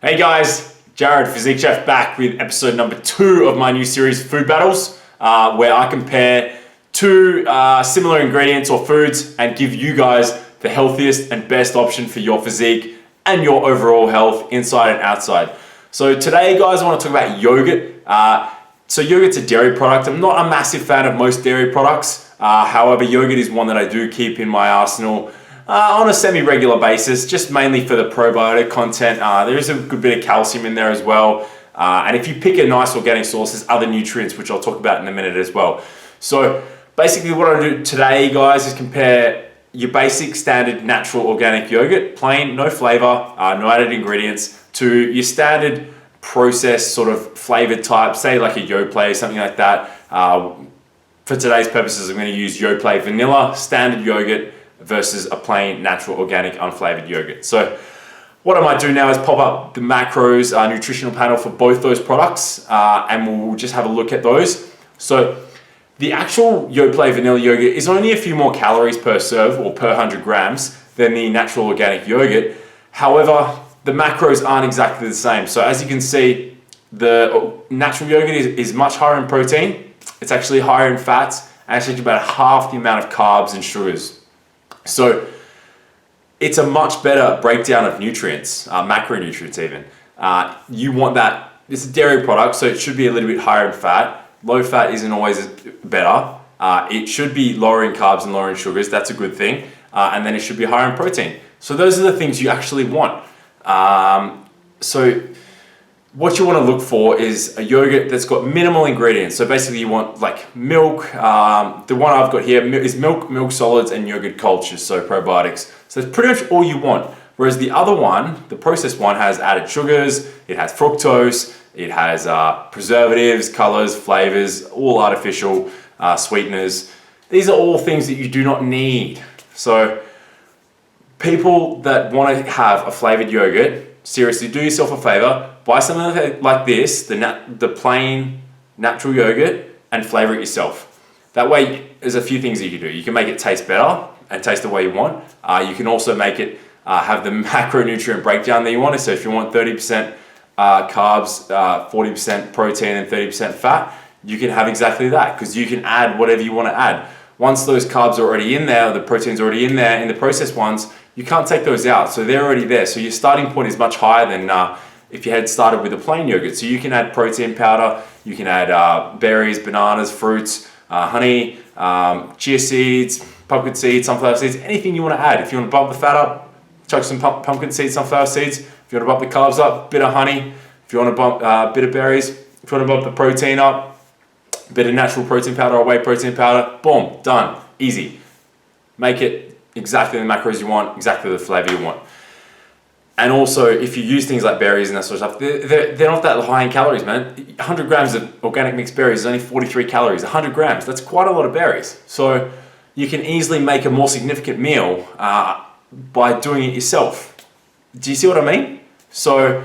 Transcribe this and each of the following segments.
Hey guys, Jared, Physique Chef, back with episode number 2 of my new series, Food Battles, where I compare two similar ingredients or foods and give you guys the healthiest and best option for your physique and your overall health inside and outside. So today, guys, I want to talk about yogurt. So yogurt's a dairy product. I'm not a massive fan of most dairy products. However, yogurt is one that I do keep in my arsenal on a semi-regular basis, just mainly for the probiotic content. There is a good bit of calcium in there as well. And if you pick a nice organic source, there's other nutrients, which I'll talk about in a minute as well. So basically what I do today, guys, is compare your basic standard natural organic yogurt, plain, no flavor, no added ingredients, to your standard processed sort of flavored type, say like a Yoplait, something like that. For today's purposes, I'm going to use Yoplait vanilla standard yogurt versus a plain natural organic unflavored yogurt. So what I might do now is pop up the macros nutritional panel for both those products, and we'll just have a look at those. So the actual Yoplait vanilla yogurt is only a few more calories per serve or per 100 grams than the natural organic yogurt. However, the macros aren't exactly the same. So as you can see, the natural yogurt is much higher in protein. It's actually higher in fats, and actually about half the amount of carbs and sugars. So it's a much better breakdown of nutrients, macronutrients even. You want that, it's a dairy product, so it should be a little bit higher in fat. Low fat isn't always better. It should be lower in carbs and lower in sugars, that's a good thing. And then it should be higher in protein. So those are the things you actually want. So what you want to look for is a yogurt that's got minimal ingredients. So basically you want like milk. The one I've got here is milk solids and yogurt cultures, so probiotics. So that's pretty much all you want. Whereas the other one, the processed one, has added sugars, it has fructose, it has preservatives, colors, flavors, all artificial sweeteners. These are all things that you do not need. So people that want to have a flavored yogurt, seriously, do yourself a favor, buy something like this, the plain natural yogurt, and flavor it yourself. That way, there's a few things that you can do. You can make it taste better and taste the way you want. You can also make it have the macronutrient breakdown that you want. So if you want 30% carbs, 40% protein, and 30% fat, you can have exactly that, because you can add whatever you want to add. Once those carbs are already in there, or the protein's already in there in the processed ones, you can't take those out, so they're already there. So your starting point is much higher than if you had started with a plain yogurt. So you can add protein powder, you can add berries, bananas, fruits, honey, chia seeds, pumpkin seeds, sunflower seeds, anything you want to add. If you want to bump the fat up, chuck some pumpkin seeds, sunflower seeds. If you want to bump the carbs up, bit of honey. If you want to bump a bit of berries. If you want to bump the protein up, a bit of natural protein powder or whey protein powder, boom, done, easy. Make it exactly the macros you want, exactly the flavor you want. And also, if you use things like berries and that sort of stuff, they're not that high in calories, man. 100 grams of organic mixed berries is only 43 calories. 100 grams, that's quite a lot of berries. So you can easily make a more significant meal by doing it yourself. Do you see what I mean? So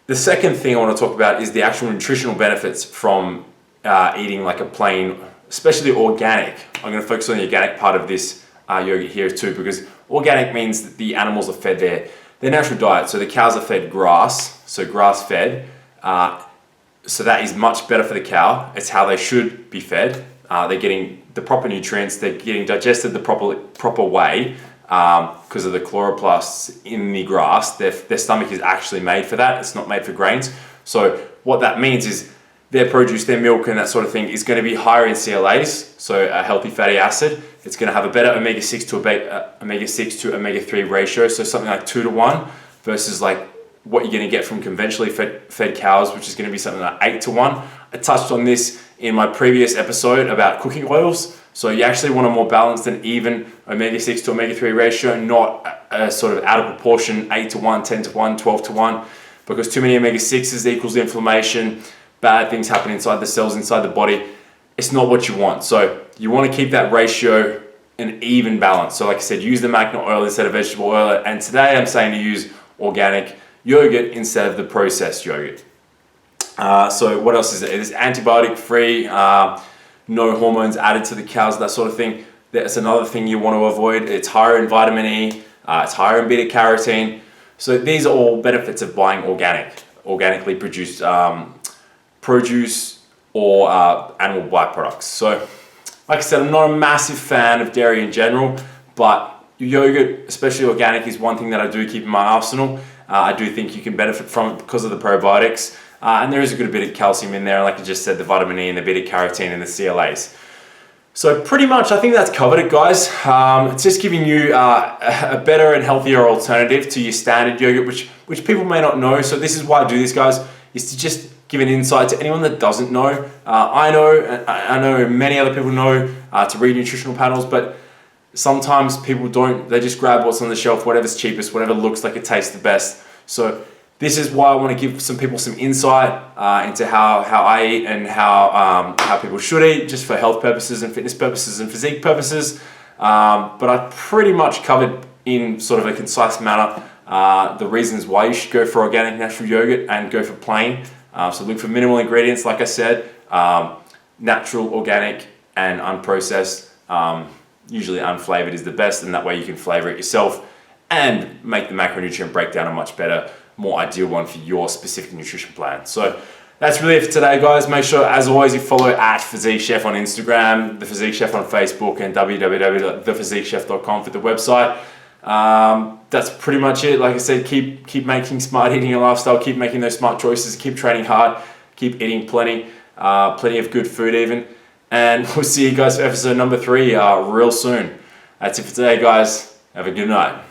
the second thing I want to talk about is the actual nutritional benefits from eating like a plain, especially organic. I'm going to focus on the organic part of this yogurt here too, because organic means that the animals are fed their natural diet. So the cows are fed grass, so grass fed. So that is much better for the cow. It's how they should be fed. They're getting the proper nutrients, they're getting digested the proper way because of the chloroplasts in the grass. Their stomach is actually made for that. It's not made for grains. So what that means is their produce, their milk and that sort of thing is going to be higher in CLAs, so a healthy fatty acid. It's going to have a better omega-6 to omega-3 ratio, so something like 2 to 1 versus like what you're going to get from conventionally fed cows, which is going to be something like 8 to 1. I touched on this in my previous episode about cooking oils. So you actually want a more balanced and even omega-6 to omega-3 ratio, not a sort of out of proportion 8 to 1, 10 to 1, 12 to 1, because too many omega-6s equals inflammation. Bad things happen inside the cells, inside the body. It's not what you want. So you want to keep that ratio an even balance. So like I said, use the macadamia oil instead of vegetable oil. And today I'm saying to use organic yogurt instead of the processed yogurt. So what else is it? It's antibiotic free, no hormones added to the cows, that sort of thing. That's another thing you want to avoid. It's higher in vitamin E, it's higher in beta carotene. So these are all benefits of buying organically produced produce or animal byproducts. So like I said, I'm not a massive fan of dairy in general, but yogurt, especially organic, is one thing that I do keep in my arsenal. I do think you can benefit from it because of the probiotics. And there is a good bit of calcium in there, like I just said, the vitamin E and the beta carotene and the CLAs. So pretty much, I think that's covered it, guys. It's just giving you a better and healthier alternative to your standard yogurt, which people may not know. So this is why I do this, guys, is to just give an insight to anyone that doesn't know. I know many other people know to read nutritional panels, but sometimes people don't. They just grab what's on the shelf, whatever's cheapest, whatever looks like it tastes the best. So this is why I want to give some people some insight into how I eat and how people should eat, just for health purposes and fitness purposes and physique purposes. But I pretty much covered in sort of a concise manner the reasons why you should go for organic natural yogurt and go for plain. So look for minimal ingredients, like I said, natural, organic, and unprocessed. Usually unflavored is the best, and that way you can flavor it yourself and make the macronutrient breakdown a much better, more ideal one for your specific nutrition plan. So that's really it for today, guys. Make sure, as always, you follow at Physique Chef on Instagram, the Physique Chef on Facebook, and www.thephysiquechef.com for the website. That's pretty much it. Like I said, keep making smart eating a lifestyle, keep making those smart choices, keep training hard, keep eating plenty of good food even. And we'll see you guys for episode number 3 real soon. That's it for today, guys. Have a good night.